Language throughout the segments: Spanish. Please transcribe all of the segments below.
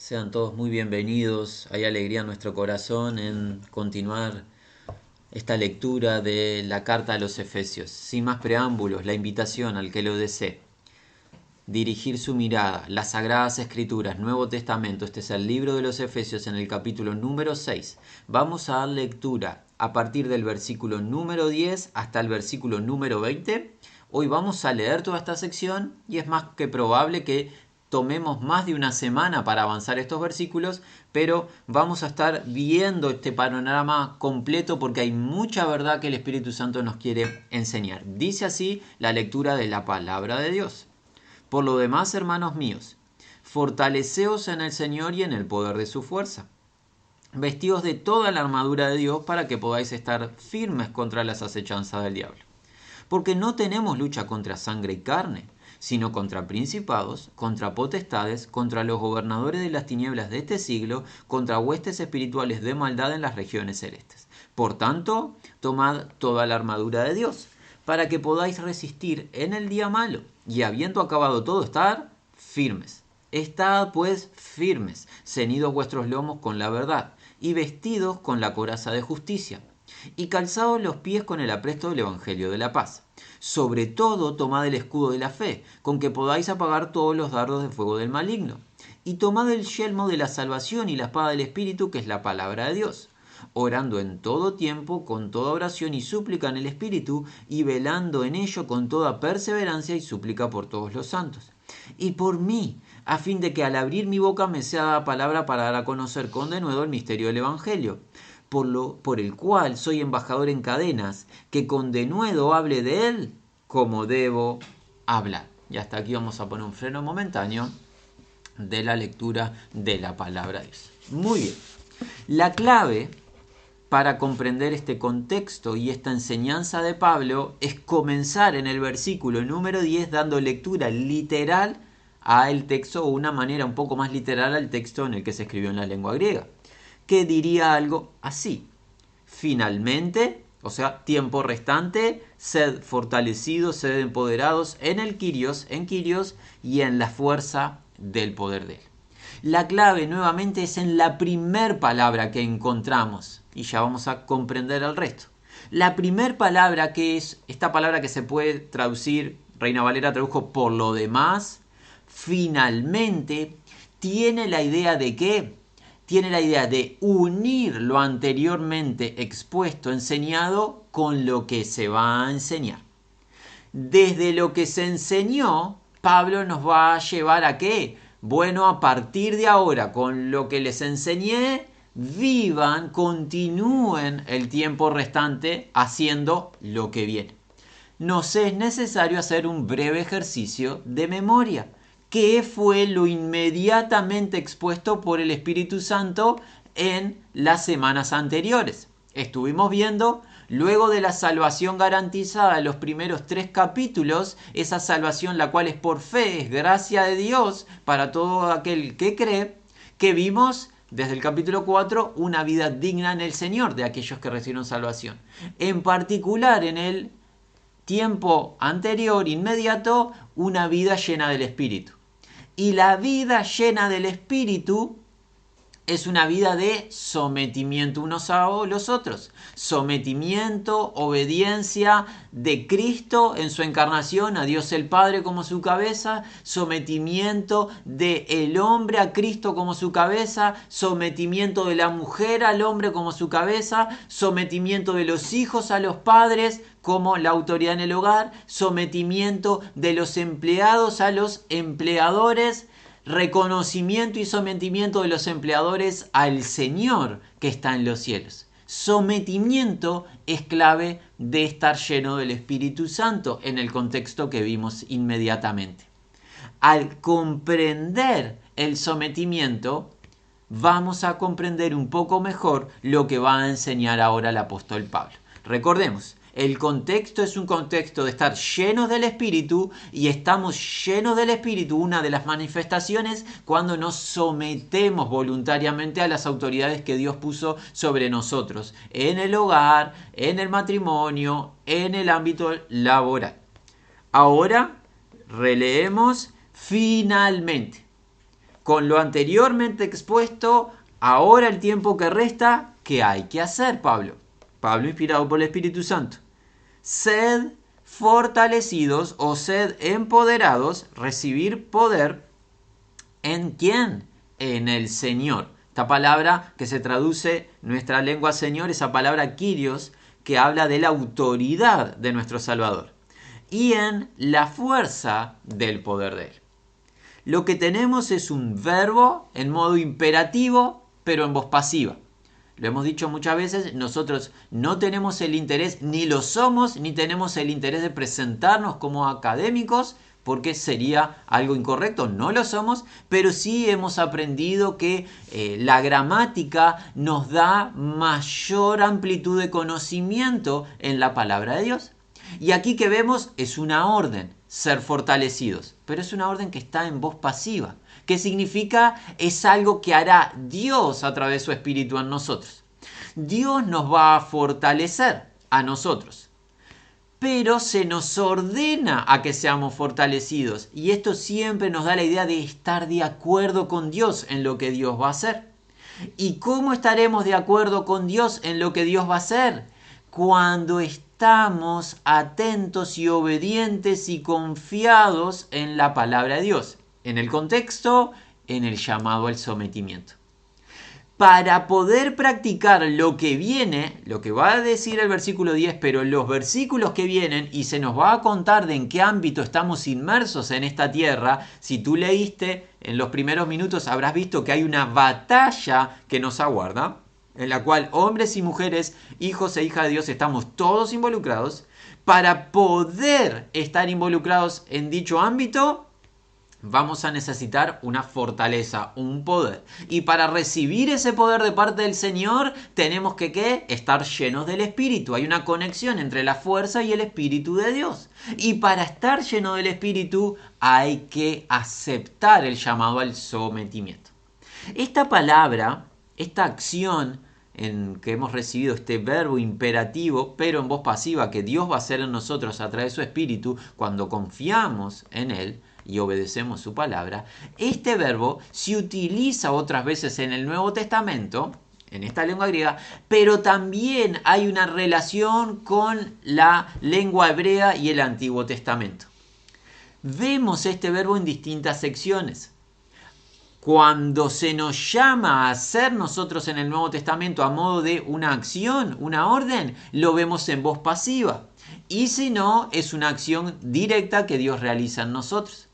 Sean todos muy bienvenidos. Hay alegría en nuestro corazón en continuar esta lectura de la carta a los Efesios. Sin más preámbulos, la invitación al que lo desee. Dirigir su mirada, las Sagradas Escrituras, Nuevo Testamento. Este es el libro de los Efesios en el capítulo número 6. Vamos a dar lectura a partir del versículo número 10 hasta el versículo número 20. Hoy vamos a leer toda esta sección y es más que probable que tomemos más de una semana para avanzar estos versículos, pero vamos a estar viendo este panorama completo porque hay mucha verdad que el Espíritu Santo nos quiere enseñar. Dice así la lectura de la palabra de Dios. Por lo demás, hermanos míos, fortaleceos en el Señor y en el poder de su fuerza. Vestidos de toda la armadura de Dios para que podáis estar firmes contra las acechanzas del diablo. Porque no tenemos lucha contra sangre y carne, sino contra principados, contra potestades, contra los gobernadores de las tinieblas de este siglo, contra huestes espirituales de maldad en las regiones celestes. Por tanto, tomad toda la armadura de Dios, para que podáis resistir en el día malo, y habiendo acabado todo, estar firmes. Estad pues firmes, ceñidos vuestros lomos con la verdad, y vestidos con la coraza de justicia, y calzados los pies con el apresto del Evangelio de la paz. Sobre todo tomad el escudo de la fe, con que podáis apagar todos los dardos de fuego del maligno. Y tomad el yelmo de la salvación y la espada del Espíritu, que es la palabra de Dios, orando en todo tiempo, con toda oración y súplica en el Espíritu, y velando en ello con toda perseverancia y súplica por todos los santos. Y por mí, a fin de que al abrir mi boca me sea dada palabra para dar a conocer con denuedo el misterio del Evangelio, por el cual soy embajador en cadenas, que con denuedo hable de él como debo hablar. Y hasta aquí vamos a poner un freno momentáneo de la lectura de la palabra de Dios. Muy bien. La clave para comprender este contexto y esta enseñanza de Pablo es comenzar en el versículo número 10 dando lectura literal al texto, o una manera un poco más literal al texto en el que se escribió en la lengua griega, que diría algo así: finalmente, o sea, tiempo restante, sed fortalecidos, sed empoderados en el Kyrios, y en la fuerza del poder de él. La clave nuevamente es en la primer palabra que encontramos, y ya vamos a comprender el resto. La primer palabra, que es esta palabra que se puede traducir, Reina Valera tradujo por lo demás, finalmente, tiene la idea de ¿qué? Tiene la idea de unir lo anteriormente expuesto, enseñado, con lo que se va a enseñar. Desde lo que se enseñó, Pablo nos va a llevar a ¿qué? Bueno, a partir de ahora, con lo que les enseñé, vivan, continúen el tiempo restante haciendo lo que viene. Nos es necesario hacer un breve ejercicio de memoria. ¿Qué fue lo inmediatamente expuesto por el Espíritu Santo en las semanas anteriores? Estuvimos viendo, luego de la salvación garantizada en los primeros 3 capítulos, esa salvación la cual es por fe, es gracia de Dios para todo aquel que cree, que vimos desde el capítulo 4 una vida digna en el Señor de aquellos que recibieron salvación. En particular en el tiempo anterior, inmediato, una vida llena del Espíritu. Y la vida llena del Espíritu es una vida de sometimiento unos a los otros. Sometimiento, obediencia de Cristo en su encarnación a Dios el Padre como su cabeza. Sometimiento del hombre a Cristo como su cabeza. Sometimiento de la mujer al hombre como su cabeza. Sometimiento de los hijos a los padres como la autoridad en el hogar. Sometimiento de los empleados a los empleadores. Reconocimiento y sometimiento de los empleadores al Señor que está en los cielos. Sometimiento es clave de estar lleno del Espíritu Santo en el contexto que vimos inmediatamente. Al comprender el sometimiento, vamos a comprender un poco mejor lo que va a enseñar ahora el apóstol Pablo. Recordemos, el contexto es un contexto de estar llenos del Espíritu, y estamos llenos del Espíritu, una de las manifestaciones, cuando nos sometemos voluntariamente a las autoridades que Dios puso sobre nosotros, en el hogar, en el matrimonio, en el ámbito laboral. Ahora releemos finalmente. con lo anteriormente expuesto, ahora el tiempo que resta, ¿qué hay que hacer, Pablo? Pablo, inspirado por el Espíritu Santo. Sed fortalecidos o sed empoderados, recibir poder. ¿En quién? En el Señor. Esta palabra que se traduce en nuestra lengua Señor, esa palabra Kyrios, que habla de la autoridad de nuestro Salvador. Y en la fuerza del poder de Él. Lo que tenemos es un verbo en modo imperativo, pero en voz pasiva. Lo hemos dicho muchas veces, nosotros no tenemos el interés, ni lo somos, ni tenemos el interés de presentarnos como académicos, porque sería algo incorrecto, no lo somos, pero sí hemos aprendido que la gramática nos da mayor amplitud de conocimiento en la palabra de Dios. Y aquí que vemos es una orden, ser fortalecidos, pero es una orden que está en voz pasiva. ¿Qué significa? Es algo que hará Dios a través de su Espíritu en nosotros. Dios nos va a fortalecer a nosotros, pero se nos ordena a que seamos fortalecidos. Y esto siempre nos da la idea de estar de acuerdo con Dios en lo que Dios va a hacer. ¿Y cómo estaremos de acuerdo con Dios en lo que Dios va a hacer? Cuando estamos atentos y obedientes y confiados en la palabra de Dios. En el contexto, en el llamado al sometimiento. Para poder practicar lo que viene, lo que va a decir el versículo 10, pero los versículos que vienen, y se nos va a contar de en qué ámbito estamos inmersos en esta tierra. Si tú leíste en los primeros minutos, habrás visto que hay una batalla que nos aguarda, en la cual hombres y mujeres, hijos e hijas de Dios, estamos todos involucrados. Para poder estar involucrados en dicho ámbito, vamos a necesitar una fortaleza, un poder. Y para recibir ese poder de parte del Señor, tenemos que ¿qué? Estar llenos del Espíritu. Hay una conexión entre la fuerza y el Espíritu de Dios. Y para estar lleno del Espíritu, hay que aceptar el llamado al sometimiento. Esta palabra, esta acción en que hemos recibido, este verbo imperativo, pero en voz pasiva, que Dios va a hacer en nosotros a través de su Espíritu, cuando confiamos en Él, y obedecemos su palabra, este verbo se utiliza otras veces en el Nuevo Testamento, en esta lengua griega, pero también hay una relación con la lengua hebrea y el Antiguo Testamento. Vemos este verbo en distintas secciones. Cuando se nos llama a hacer nosotros en el Nuevo Testamento a modo de una acción, una orden, lo vemos en voz pasiva. Y si no, es una acción directa que Dios realiza en nosotros.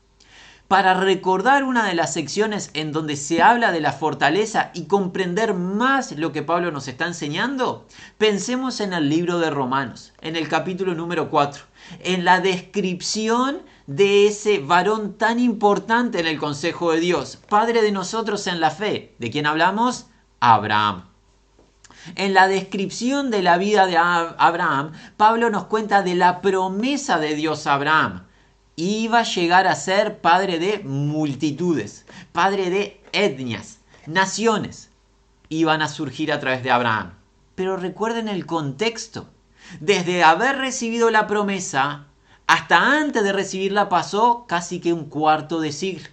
Para recordar una de las secciones en donde se habla de la fortaleza y comprender más lo que Pablo nos está enseñando, pensemos en el libro de Romanos, en el capítulo número 4, en la descripción de ese varón tan importante en el consejo de Dios, padre de nosotros en la fe. ¿De quién hablamos? Abraham. En la descripción de la vida de Abraham, Pablo nos cuenta de la promesa de Dios a Abraham. Iba a llegar a ser padre de multitudes, padre de etnias, naciones. Iban a surgir a través de Abraham. Pero recuerden el contexto. Desde haber recibido la promesa hasta antes de recibirla pasó casi que un cuarto de siglo.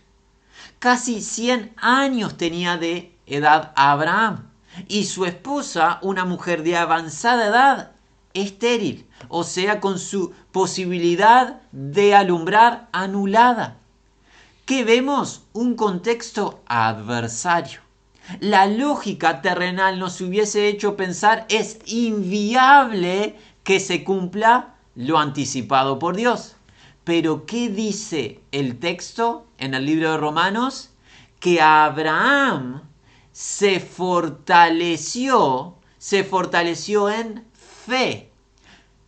Casi 100 años tenía de edad Abraham. Y su esposa, una mujer de avanzada edad, estéril, o sea, con su posibilidad de alumbrar anulada. ¿Qué vemos? Un contexto adversario. La lógica terrenal nos hubiese hecho pensar es inviable que se cumpla lo anticipado por Dios. Pero ¿qué dice el texto en el libro de Romanos? Que Abraham se fortaleció en fe.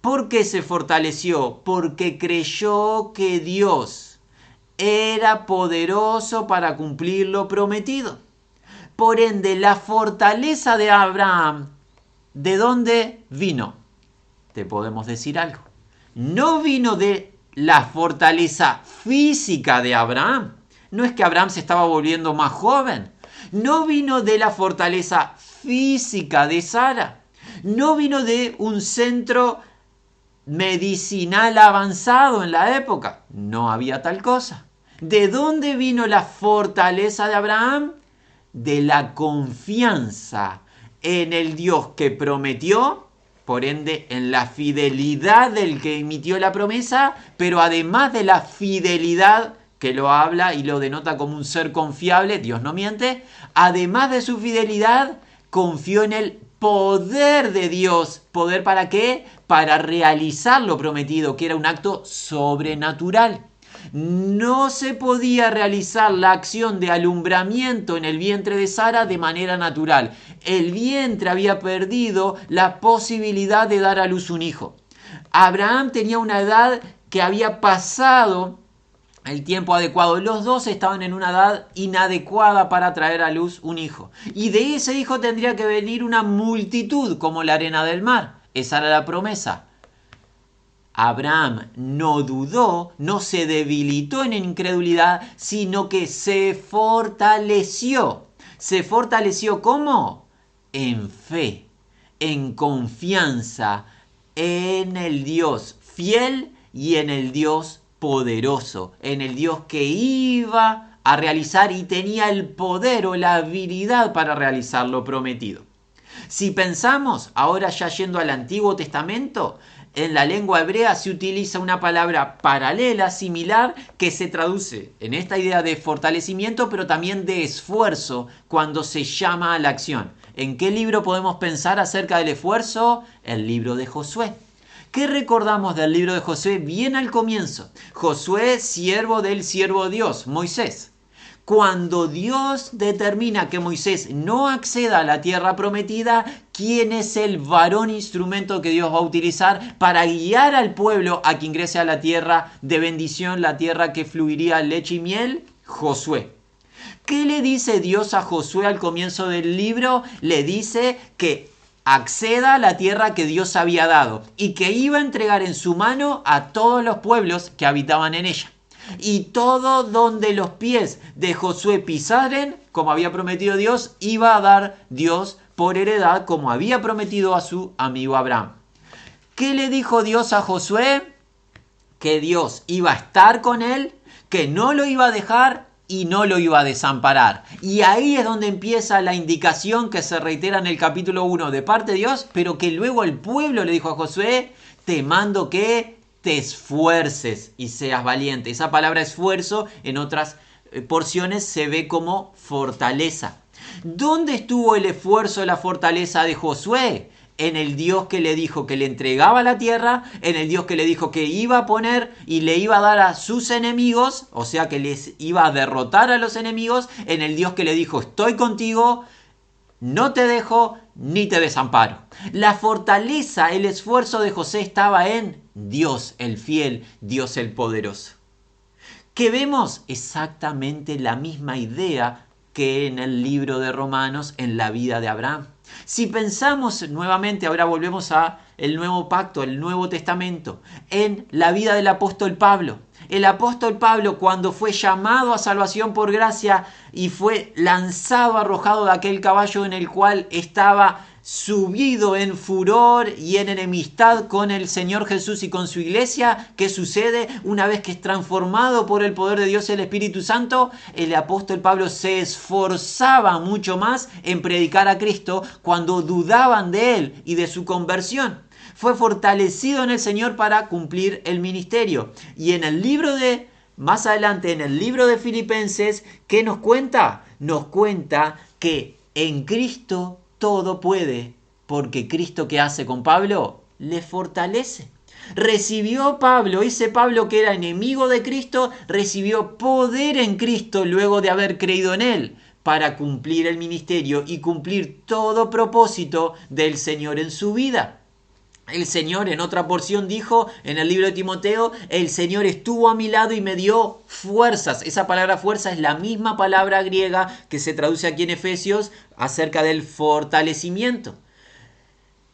¿Por qué se fortaleció? Porque creyó que Dios era poderoso para cumplir lo prometido. Por ende, la fortaleza de Abraham, ¿de dónde vino? Te podemos decir algo. No vino de la fortaleza física de Abraham. No es que Abraham se estaba volviendo más joven. No vino de la fortaleza física de Sara. No vino de un centro medicinal avanzado en la época. No había tal cosa. ¿De dónde vino la fortaleza de Abraham? De la confianza en el Dios que prometió, por ende en la fidelidad del que emitió la promesa, pero además de la fidelidad que lo habla y lo denota como un ser confiable, Dios no miente, además de su fidelidad, confió en el poder de Dios. ¿Poder para qué? Para realizar lo prometido, que era un acto sobrenatural. No se podía realizar la acción de alumbramiento en el vientre de Sara de manera natural. El vientre había perdido la posibilidad de dar a luz un hijo. Abraham tenía una edad que había pasado el tiempo adecuado. Los dos estaban en una edad inadecuada para traer a luz un hijo. Y de ese hijo tendría que venir una multitud como la arena del mar. Esa era la promesa. Abraham no dudó, no se debilitó en incredulidad, sino que se fortaleció. ¿Se fortaleció cómo? En fe, en confianza, en el Dios fiel y en el Dios poderoso, en el Dios que iba a realizar y tenía el poder o la habilidad para realizar lo prometido. Si pensamos, ahora ya yendo al Antiguo Testamento, en la lengua hebrea se utiliza una palabra paralela, similar, que se traduce en esta idea de fortalecimiento, pero también de esfuerzo cuando se llama a la acción. ¿En qué libro podemos pensar acerca del esfuerzo? El libro de Josué. ¿Qué recordamos del libro de Josué? Bien al comienzo. Josué, siervo del siervo de Dios, Moisés. Cuando Dios determina que Moisés no acceda a la tierra prometida, ¿quién es el varón instrumento que Dios va a utilizar para guiar al pueblo a que ingrese a la tierra de bendición, la tierra que fluiría leche y miel? Josué. ¿Qué le dice Dios a Josué al comienzo del libro? Le dice que acceda a la tierra que Dios había dado y que iba a entregar en su mano a todos los pueblos que habitaban en ella. Y todo donde los pies de Josué pisaren, como había prometido Dios, iba a dar Dios por heredad, como había prometido a su amigo Abraham. ¿Qué le dijo Dios a Josué? Que Dios iba a estar con él, que no lo iba a dejar y no lo iba a desamparar. Y ahí es donde empieza la indicación que se reitera en el capítulo 1 de parte de Dios, pero que luego el pueblo le dijo a Josué: te mando que te esfuerces y seas valiente. Esa palabra esfuerzo en otras porciones se ve como fortaleza. ¿Dónde estuvo el esfuerzo, la fortaleza de Josué? En el Dios que le dijo que le entregaba la tierra, en el Dios que le dijo que iba a poner y le iba a dar a sus enemigos, o sea que les iba a derrotar a los enemigos, en el Dios que le dijo: estoy contigo, no te dejo ni te desamparo. La fortaleza, el esfuerzo de José estaba en Dios el fiel, Dios el poderoso. Que vemos exactamente la misma idea que en el libro de Romanos, en la vida de Abraham. Si pensamos nuevamente, ahora volvemos a el Nuevo Pacto, el Nuevo Testamento, en la vida del apóstol Pablo. El apóstol Pablo, cuando fue llamado a salvación por gracia y fue lanzado, arrojado de aquel caballo en el cual estaba subido en furor y en enemistad con el Señor Jesús y con su iglesia, ¿qué sucede? Una vez que es transformado por el poder de Dios y el Espíritu Santo, el apóstol Pablo se esforzaba mucho más en predicar a Cristo cuando dudaban de él y de su conversión. Fue fortalecido en el Señor para cumplir el ministerio. Y en el libro de, más adelante, en el libro de Filipenses, ¿qué nos cuenta? Nos cuenta que en Cristo todo puede, porque Cristo, ¿qué hace con Pablo? Le fortalece. Recibió Pablo, ese Pablo que era enemigo de Cristo, recibió poder en Cristo luego de haber creído en él, para cumplir el ministerio y cumplir todo propósito del Señor en su vida. El Señor, en otra porción, dijo en el libro de Timoteo: el Señor estuvo a mi lado y me dio fuerzas. Esa palabra fuerza es la misma palabra griega que se traduce aquí en Efesios acerca del fortalecimiento.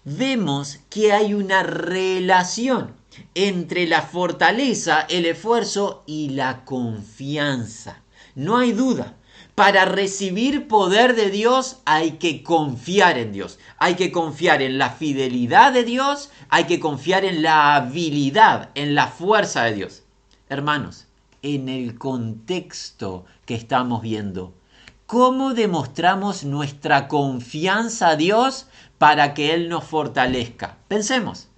Vemos que hay una relación entre la fortaleza, el esfuerzo y la confianza. No hay duda. Para recibir poder de Dios hay que confiar en Dios. Hay que confiar en la fidelidad de Dios. Hay que confiar en la habilidad, en la fuerza de Dios. Hermanos, en el contexto que estamos viendo. ¿Cómo demostramos nuestra confianza a Dios para que Él nos fortalezca? Pensemos.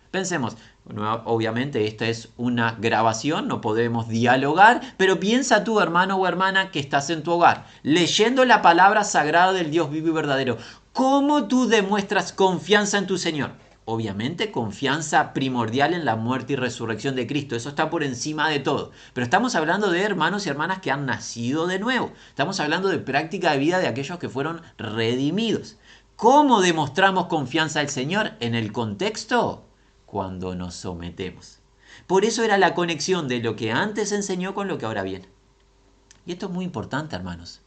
Bueno, obviamente esta es una grabación, no podemos dialogar, pero piensa tú, hermano o hermana, que estás en tu hogar, leyendo la palabra sagrada del Dios vivo y verdadero. ¿Cómo tú demuestras confianza en tu Señor? Obviamente confianza primordial en la muerte y resurrección de Cristo. Eso está por encima de todo. Pero estamos hablando de hermanos y hermanas que han nacido de nuevo. Estamos hablando de práctica de vida de aquellos que fueron redimidos. ¿Cómo demostramos confianza al Señor? En el contexto, cuando nos sometemos. Por eso era la conexión de lo que antes enseñó con lo que ahora viene. Y esto es muy importante, hermanos.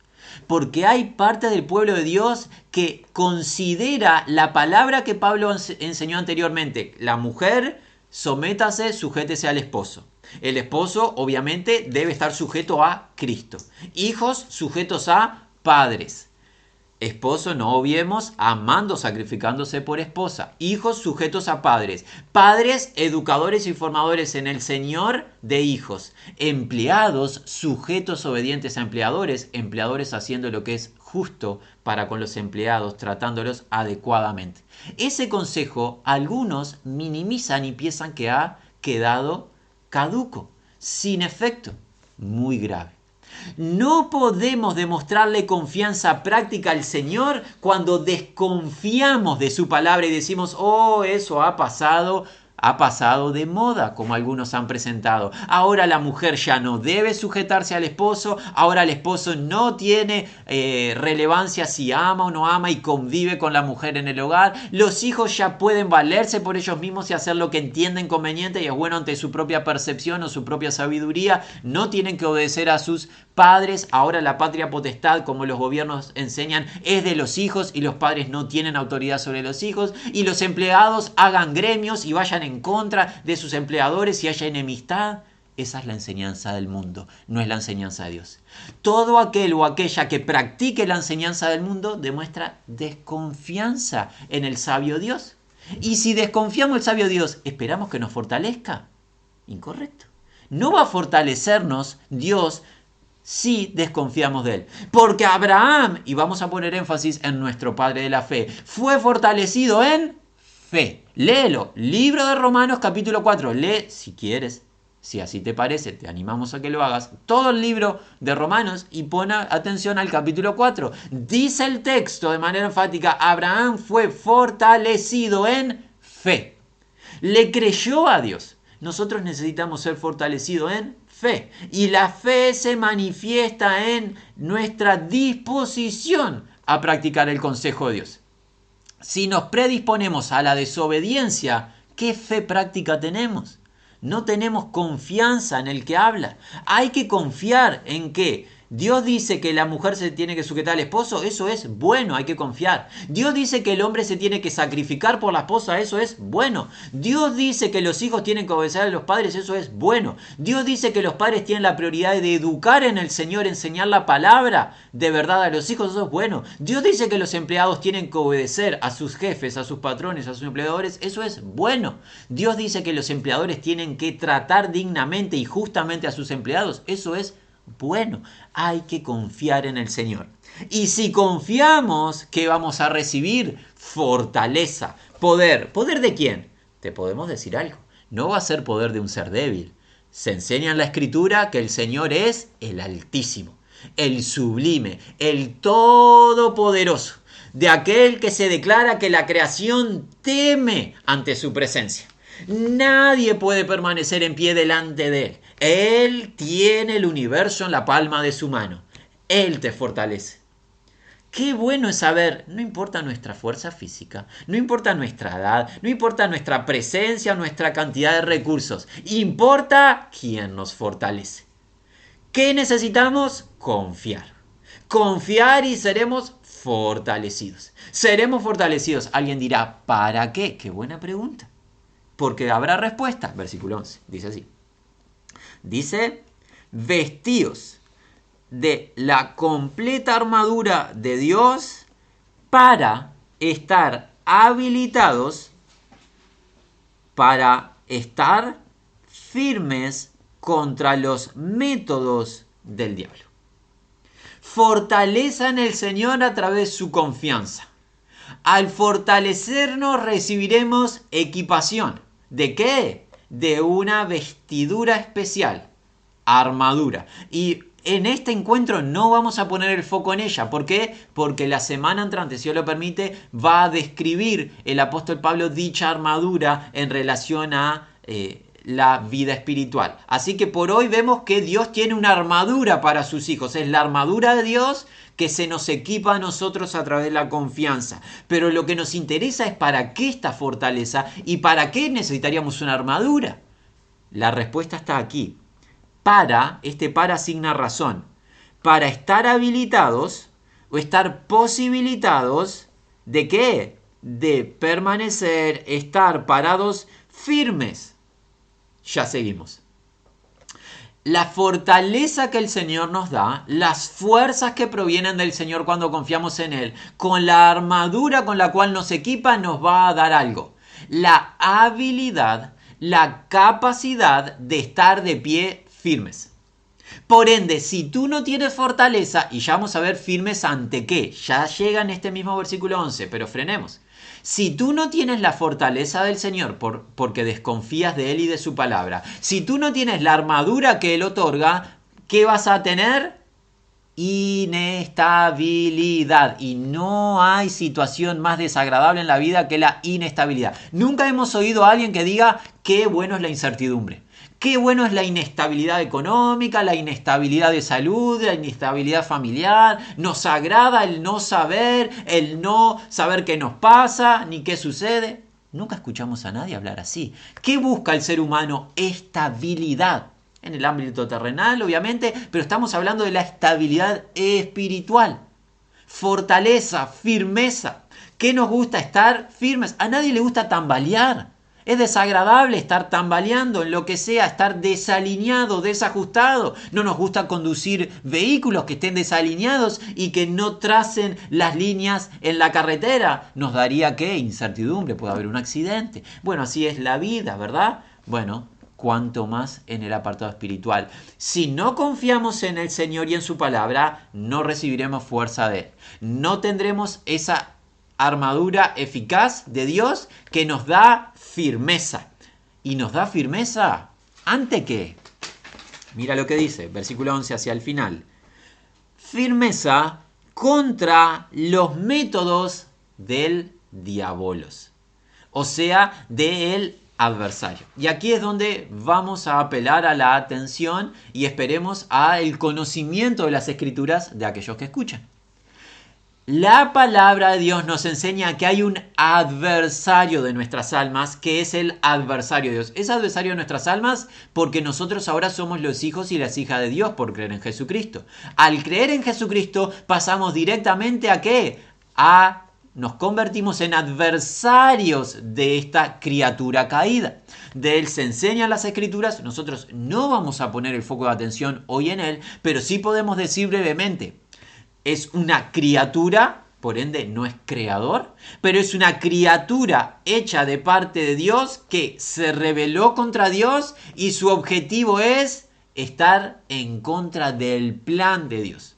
Porque hay parte del pueblo de Dios que considera la palabra que Pablo enseñó anteriormente. La mujer, sométase, sujétese al esposo. El esposo, obviamente, debe estar sujeto a Cristo. Hijos, sujetos a padres. Esposo, no obviemos, amando, sacrificándose por esposa. Hijos sujetos a padres. Padres, educadores y formadores en el Señor de hijos. Empleados, sujetos obedientes a empleadores. Empleadores haciendo lo que es justo para con los empleados, tratándolos adecuadamente. Ese consejo algunos minimizan y piensan que ha quedado caduco, sin efecto. Muy grave. No podemos demostrarle confianza práctica al Señor cuando desconfiamos de su palabra y decimos, oh, eso ha pasado de moda, como algunos han presentado. Ahora la mujer ya no debe sujetarse al esposo, ahora el esposo no tiene relevancia si ama o no ama y convive con la mujer en el hogar. Los hijos ya pueden valerse por ellos mismos y hacer lo que entienden conveniente y es bueno ante su propia percepción o su propia sabiduría. No tienen que obedecer a sus padres. Ahora la patria potestad, como los gobiernos enseñan, es de los hijos y los padres no tienen autoridad sobre los hijos. Y los empleados hagan gremios y vayan en contra de sus empleadores y haya enemistad. Esa es la enseñanza del mundo, no es la enseñanza de Dios. Todo aquel o aquella que practique la enseñanza del mundo demuestra desconfianza en el sabio Dios. Y si desconfiamos del sabio Dios, ¿esperamos que nos fortalezca? Incorrecto. No va a fortalecernos Dios si desconfiamos de él. Porque Abraham, y vamos a poner énfasis en nuestro padre de la fe, fue fortalecido en fe. Léelo, libro de Romanos capítulo 4. Lee si quieres, si así te parece, te animamos a que lo hagas. Todo el libro de Romanos y pon atención al capítulo 4. Dice el texto de manera enfática, Abraham fue fortalecido en fe. Le creyó a Dios. Nosotros necesitamos ser fortalecidos en fe. Y la fe se manifiesta en nuestra disposición a practicar el consejo de Dios. Si nos predisponemos a la desobediencia, ¿qué fe práctica tenemos? No tenemos confianza en el que habla. Hay que confiar en que Dios dice que la mujer se tiene que sujetar al esposo, eso es bueno, hay que confiar. Dios dice que el hombre se tiene que sacrificar por la esposa, eso es bueno. Dios dice que los hijos tienen que obedecer a los padres, eso es bueno. Dios dice que los padres tienen la prioridad de educar en el Señor, enseñar la palabra de verdad a los hijos, eso es bueno. Dios dice que los empleados tienen que obedecer a sus jefes, a sus patrones, a sus empleadores, eso es bueno. Dios dice que los empleadores tienen que tratar dignamente y justamente a sus empleados, eso es bueno. Hay que confiar en el Señor. Y si confiamos, ¿qué vamos a recibir? Fortaleza, poder. ¿Poder de quién? Te podemos decir algo. No va a ser poder de un ser débil. Se enseña en la Escritura que el Señor es el Altísimo, el Sublime, el Todopoderoso, de aquel que se declara que la creación teme ante su presencia. Nadie puede permanecer en pie delante de Él. Él tiene el universo en la palma de su mano. Él te fortalece. Qué bueno es saber, no importa nuestra fuerza física, no importa nuestra edad, no importa nuestra presencia, nuestra cantidad de recursos. Importa quién nos fortalece. ¿Qué necesitamos? Confiar. Confiar y seremos fortalecidos. Seremos fortalecidos. Alguien dirá, ¿para qué? Qué buena pregunta. Porque habrá respuesta. Versículo 11. Dice así. Dice, vestíos de la completa armadura de Dios para estar habilitados para estar firmes contra los métodos del diablo. Fortaleza en el Señor a través de su confianza. Al fortalecernos recibiremos equipación. ¿De qué? De una vestidura especial, armadura. Y en este encuentro no vamos a poner el foco en ella. ¿Por qué? Porque la semana entrante, si Dios lo permite, va a describir el apóstol Pablo dicha armadura en relación a la vida espiritual. Así que por hoy vemos que Dios tiene una armadura para sus hijos. Es la armadura de Dios que se nos equipa a nosotros a través de la confianza. Pero lo que nos interesa es para qué esta fortaleza y para qué necesitaríamos una armadura. La respuesta está aquí. Para asigna razón. Para estar habilitados o estar posibilitados ¿de qué? De permanecer, estar parados firmes. Ya seguimos. La fortaleza que el Señor nos da, las fuerzas que provienen del Señor cuando confiamos en Él, con la armadura con la cual nos equipa, nos va a dar algo. La habilidad, la capacidad de estar de pie firmes. Por ende, si tú no tienes fortaleza, y ya vamos a ver firmes ante qué, ya llega en este mismo versículo 11, pero frenemos. Si tú no tienes la fortaleza del Señor porque desconfías de Él y de su palabra, si tú no tienes la armadura que Él otorga, ¿qué vas a tener? Inestabilidad. Y no hay situación más desagradable en la vida que la inestabilidad. Nunca hemos oído a alguien que diga qué bueno es la incertidumbre. Qué bueno es la inestabilidad económica, la inestabilidad de salud, la inestabilidad familiar. Nos agrada el no saber qué nos pasa ni qué sucede. Nunca escuchamos a nadie hablar así. ¿Qué busca el ser humano? Estabilidad. En el ámbito terrenal, obviamente, pero estamos hablando de la estabilidad espiritual. Fortaleza, firmeza. ¿Qué nos gusta? Estar firmes. A nadie le gusta tambalear. Es desagradable estar tambaleando en lo que sea, estar desalineado, desajustado. No nos gusta conducir vehículos que estén desalineados y que no tracen las líneas en la carretera. ¿Nos daría qué? Incertidumbre, puede haber un accidente. Bueno, así es la vida, ¿verdad? Bueno, cuanto más en el apartado espiritual. Si no confiamos en el Señor y en su palabra, no recibiremos fuerza de Él. No tendremos esa armadura eficaz de Dios que nos da firmeza. ¿Y nos da firmeza ante qué? Mira lo que dice, versículo 11 hacia el final. Firmeza contra los métodos del diabolos. O sea, del adversario. Y aquí es donde vamos a apelar a la atención y esperemos al conocimiento de las escrituras de aquellos que escuchan. La palabra de Dios nos enseña que hay un adversario de nuestras almas, que es el adversario de Dios. Es adversario de nuestras almas porque nosotros ahora somos los hijos y las hijas de Dios por creer en Jesucristo. Al creer en Jesucristo pasamos directamente ¿a qué? Nos convertimos en adversarios de esta criatura caída. De él se enseñan las escrituras. Nosotros no vamos a poner el foco de atención hoy en él, pero sí podemos decir brevemente. Es una criatura, por ende no es creador, pero es una criatura hecha de parte de Dios que se rebeló contra Dios y su objetivo es estar en contra del plan de Dios.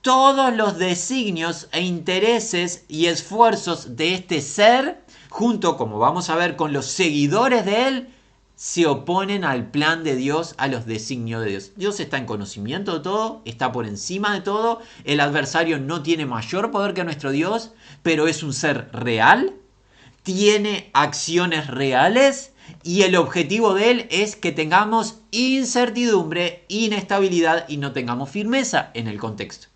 Todos los designios e intereses y esfuerzos de este ser, junto, como vamos a ver, con los seguidores de él, se oponen al plan de Dios, a los designios de Dios. Dios está en conocimiento de todo, está por encima de todo. El adversario no tiene mayor poder que nuestro Dios, pero es un ser real, tiene acciones reales y el objetivo de él es que tengamos incertidumbre, inestabilidad y no tengamos firmeza en el contexto.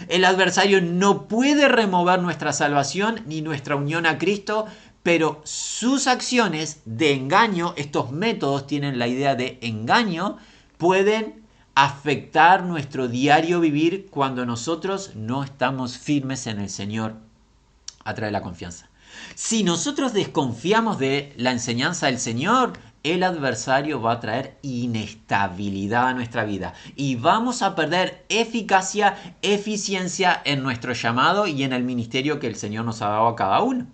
El adversario no puede remover nuestra salvación ni nuestra unión a Cristo, pero sus acciones de engaño, estos métodos tienen la idea de engaño, pueden afectar nuestro diario vivir cuando nosotros no estamos firmes en el Señor a través de la confianza. Si nosotros desconfiamos de la enseñanza del Señor, el adversario va a traer inestabilidad a nuestra vida y vamos a perder eficacia, eficiencia en nuestro llamado y en el ministerio que el Señor nos ha dado a cada uno.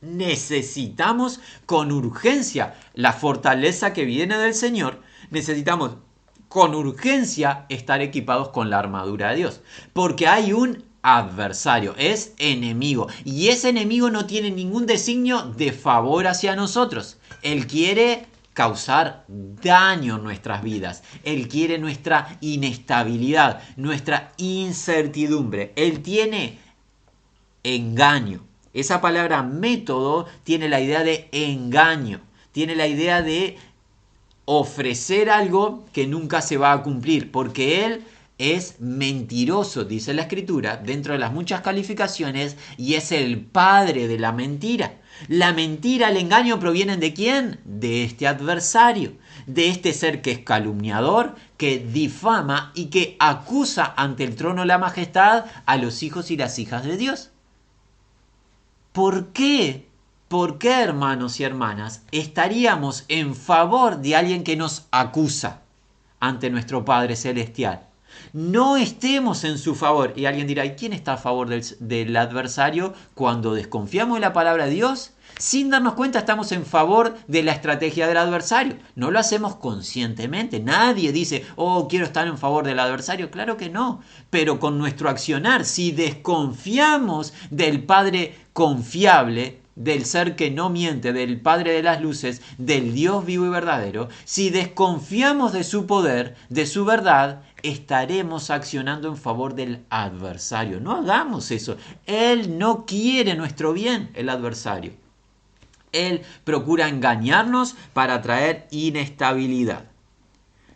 Necesitamos con urgencia la fortaleza que viene del Señor. necesitamos con urgencia estar equipados con la armadura de Dios. Porque hay un adversario, es enemigo. Y ese enemigo no tiene ningún designio de favor hacia nosotros. Él quiere causar daño en nuestras vidas. Él quiere nuestra inestabilidad, nuestra incertidumbre. Él tiene engaño. Esa palabra método tiene la idea de engaño. Tiene la idea de ofrecer algo que nunca se va a cumplir, porque él es mentiroso, dice la escritura, dentro de las muchas calificaciones, y es el padre de la mentira. La mentira, el engaño provienen ¿de quién? De este adversario, de este ser que es calumniador, que difama y que acusa ante el trono de la majestad a los hijos y las hijas de Dios. ¿Por qué? ¿Por qué, hermanos y hermanas, estaríamos en favor de alguien que nos acusa ante nuestro Padre Celestial? No estemos en su favor. Y alguien dirá, ¿y quién está a favor del adversario cuando desconfiamos de la palabra de Dios? Sin darnos cuenta estamos en favor de la estrategia del adversario. No lo hacemos conscientemente. Nadie dice, oh, quiero estar en favor del adversario. Claro que no. Pero con nuestro accionar, si desconfiamos del Padre confiable, del ser que no miente, del Padre de las luces, del Dios vivo y verdadero, si desconfiamos de su poder, de su verdad, estaremos accionando en favor del adversario. No hagamos eso. Él no quiere nuestro bien, el adversario. Él procura engañarnos para traer inestabilidad.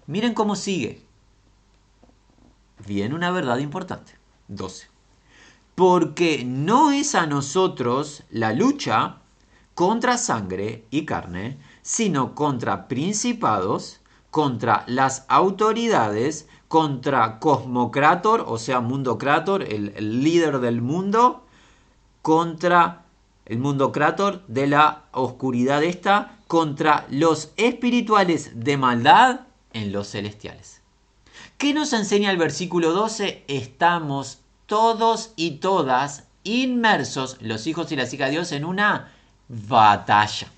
Miren cómo sigue. Viene una verdad importante. 12. Porque no es a nosotros la lucha contra sangre y carne, sino contra principados, contra las autoridades, contra Cosmocrator, o sea, Mundocrator, el líder del mundo, contra el Mundocrator de la oscuridad esta, contra los espirituales de maldad en los celestiales. ¿Qué nos enseña el versículo 12? Estamos todos y todas inmersos, los hijos y las hijas de Dios, en una batalla,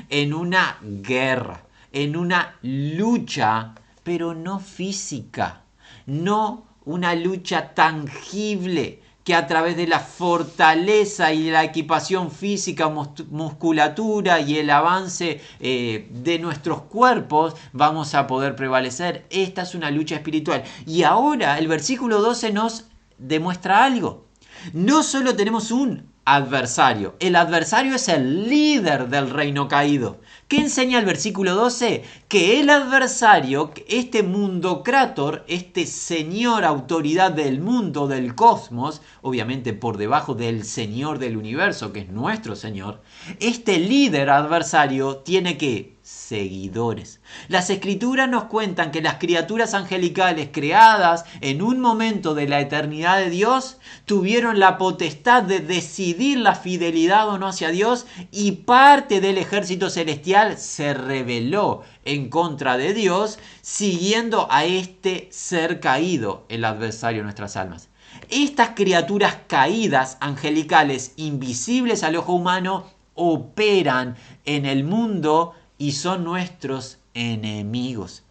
en una guerra, en una lucha, pero no física, no una lucha tangible que a través de la fortaleza y la equipación física, musculatura y el avance de nuestros cuerpos vamos a poder prevalecer. Esta es una lucha espiritual. Y ahora el versículo 12 nos demuestra algo. No solo tenemos un adversario, el adversario es el líder del reino caído. ¿Qué enseña el versículo 12? Que el adversario, este Mundocrator, este señor autoridad del mundo, del cosmos, obviamente por debajo del señor del universo, que es nuestro señor, este líder adversario tiene que seguidores. Las escrituras nos cuentan que las criaturas angelicales creadas en un momento de la eternidad de Dios tuvieron la potestad de decidir la fidelidad o no hacia Dios, y parte del ejército celestial se rebeló en contra de Dios siguiendo a este ser caído, el adversario de nuestras almas. Estas criaturas caídas angelicales invisibles al ojo humano operan en el mundo y son nuestros enemigos.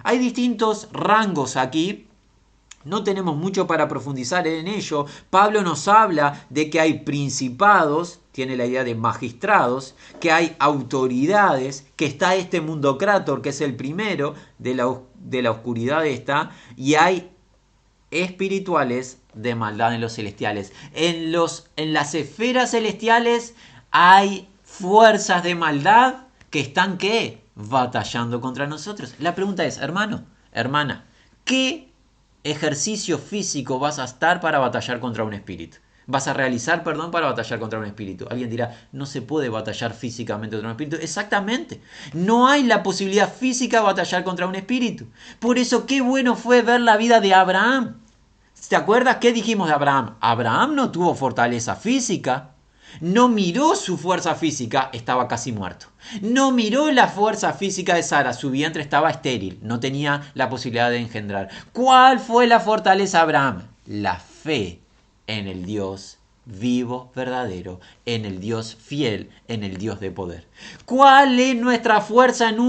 Hay distintos rangos aquí. No tenemos mucho para profundizar en ello. Pablo nos habla de que hay principados, tiene la idea de magistrados, que hay autoridades, que está este Mundocrator, que es el primero de la oscuridad esta, y hay espirituales de maldad en los celestiales. En las esferas celestiales hay fuerzas de maldad que están, ¿qué? Batallando contra nosotros. La pregunta es, hermano, hermana, ¿qué ejercicio físico vas a estar para batallar contra un espíritu? Vas a realizar, para batallar contra un espíritu. Alguien dirá, no se puede batallar físicamente contra un espíritu. Exactamente. No hay la posibilidad física de batallar contra un espíritu. Por eso, qué bueno fue ver la vida de Abraham. ¿Te acuerdas qué dijimos de Abraham? Abraham no tuvo fortaleza física. No miró su fuerza física, estaba casi muerto. No miró la fuerza física de Sara, su vientre estaba estéril, no tenía la posibilidad de engendrar. ¿Cuál fue la fortaleza de Abraham? La fe en el Dios vivo, verdadero, en el Dios fiel, en el Dios de poder. ¿Cuál es nuestra fuerza en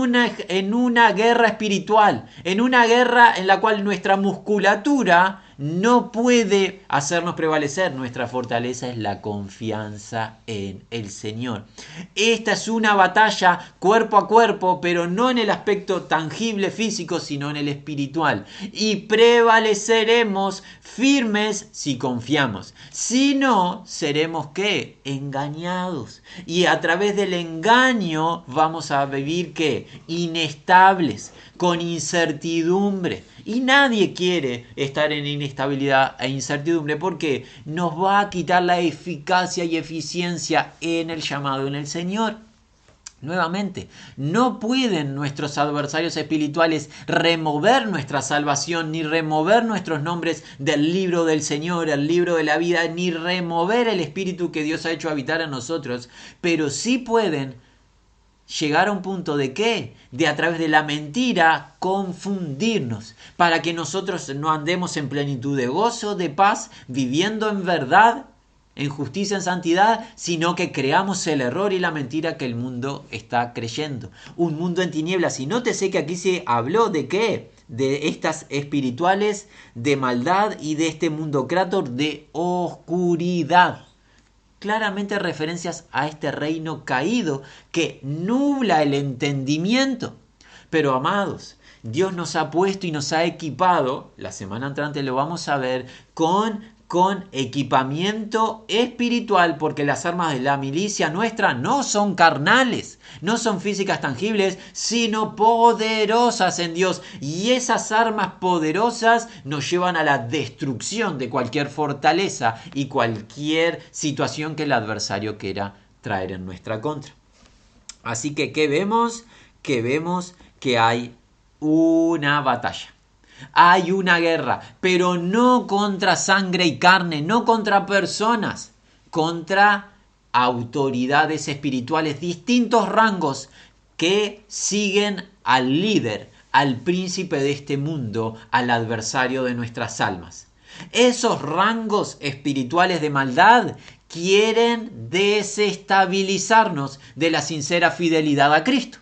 una guerra espiritual? En una guerra en la cual nuestra musculatura no puede hacernos prevalecer. Nuestra fortaleza es la confianza en el Señor. Esta es una batalla cuerpo a cuerpo, pero no en el aspecto tangible físico, sino en el espiritual. Y prevaleceremos firmes si confiamos. Si no, seremos ¿qué? Engañados. Y a través del engaño vamos a vivir ¿qué? Inestables, con incertidumbre. Y nadie quiere estar en inestabilidad e incertidumbre porque nos va a quitar la eficacia y eficiencia en el llamado en el Señor. Nuevamente, no pueden nuestros adversarios espirituales remover nuestra salvación, ni remover nuestros nombres del libro del Señor, el libro de la vida, ni remover el espíritu que Dios ha hecho habitar en nosotros, pero sí pueden llegar a un punto de ¿qué? De a través de la mentira confundirnos para que nosotros no andemos en plenitud de gozo, de paz, viviendo en verdad, en justicia, en santidad, sino que creamos el error y la mentira que el mundo está creyendo. Un mundo en tinieblas. Y nótese que aquí se habló de ¿qué? De estas espirituales de maldad y de este mundo creador de oscuridad. Claramente referencias a este reino caído que nubla el entendimiento. Pero amados, Dios nos ha puesto y nos ha equipado, la semana entrante lo vamos a ver, con equipamiento espiritual, porque las armas de la milicia nuestra no son carnales, no son físicas tangibles, sino poderosas en Dios. Y esas armas poderosas nos llevan a la destrucción de cualquier fortaleza y cualquier situación que el adversario quiera traer en nuestra contra. Así que, ¿qué vemos? Que vemos que hay una batalla. Hay una guerra, pero no contra sangre y carne, no contra personas, contra autoridades espirituales, distintos rangos que siguen al líder, al príncipe de este mundo, al adversario de nuestras almas. Esos rangos espirituales de maldad quieren desestabilizarnos de la sincera fidelidad a Cristo.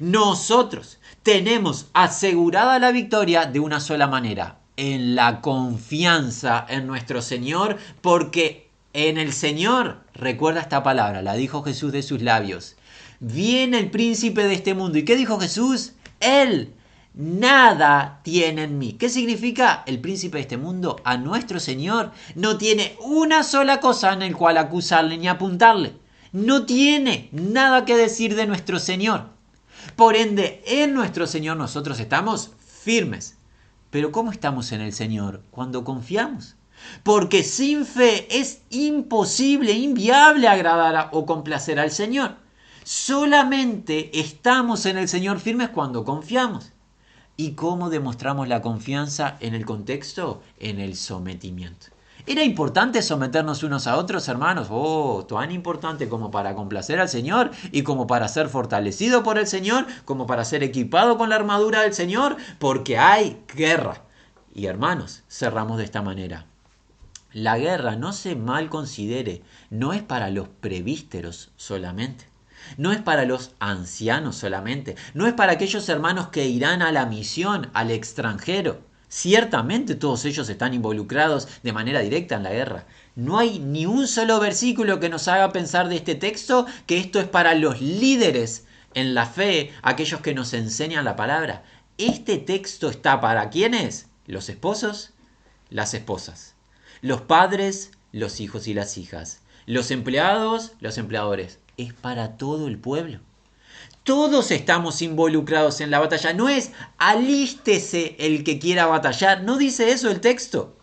Nosotros tenemos asegurada la victoria de una sola manera, en la confianza en nuestro Señor, porque en el Señor, recuerda esta palabra, la dijo Jesús de sus labios, viene el príncipe de este mundo. ¿Y qué dijo Jesús? Él nada tiene en mí. ¿Qué significa el príncipe de este mundo? A nuestro Señor no tiene una sola cosa en el cual acusarle ni apuntarle. No tiene nada que decir de nuestro Señor. Por ende, en nuestro Señor nosotros estamos firmes. Pero ¿cómo estamos en el Señor? Cuando confiamos. Porque sin fe es imposible, inviable agradar o complacer al Señor. Solamente estamos en el Señor firmes cuando confiamos. ¿Y cómo demostramos la confianza en el contexto? En el sometimiento. ¿Era importante someternos unos a otros, hermanos? Tan importante como para complacer al Señor y como para ser fortalecido por el Señor, como para ser equipado con la armadura del Señor, porque hay guerra. Y hermanos, cerramos de esta manera. La guerra, no se mal considere, no es para los prevísteros solamente. No es para los ancianos solamente. No es para aquellos hermanos que irán a la misión, al extranjero. Ciertamente todos ellos están involucrados de manera directa en la guerra. No hay ni un solo versículo que nos haga pensar de este texto que esto es para los líderes en la fe, aquellos que nos enseñan la palabra. Este texto está para ¿quiénes? Los esposos, las esposas, los padres, los hijos y las hijas, los empleados, los empleadores. Es para todo el pueblo. Todos estamos involucrados en la batalla. No es alístese el que quiera batallar. No dice eso el texto.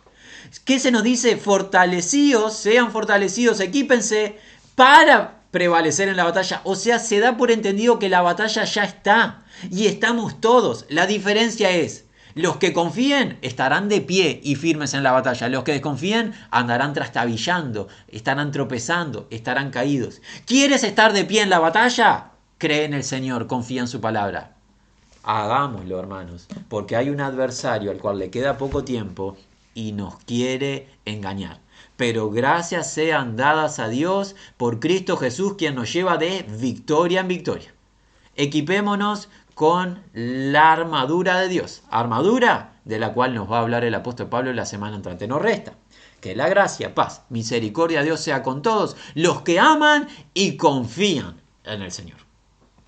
¿Qué se nos dice? Fortalecidos, sean fortalecidos, equípense para prevalecer en la batalla. O sea, se da por entendido que la batalla ya está. Y estamos todos. La diferencia es, los que confíen estarán de pie y firmes en la batalla. Los que desconfíen andarán trastabillando, estarán tropezando, estarán caídos. ¿Quieres estar de pie en la batalla? Cree en el Señor, confía en su palabra. Hagámoslo, hermanos, porque hay un adversario al cual le queda poco tiempo y nos quiere engañar. pero gracias sean dadas a Dios por Cristo Jesús, quien nos lleva de victoria en victoria. Equipémonos con la armadura de Dios, armadura de la cual nos va a hablar el apóstol Pablo la semana entrante. Nos resta que la gracia, paz, misericordia de Dios sea con todos los que aman y confían en el Señor.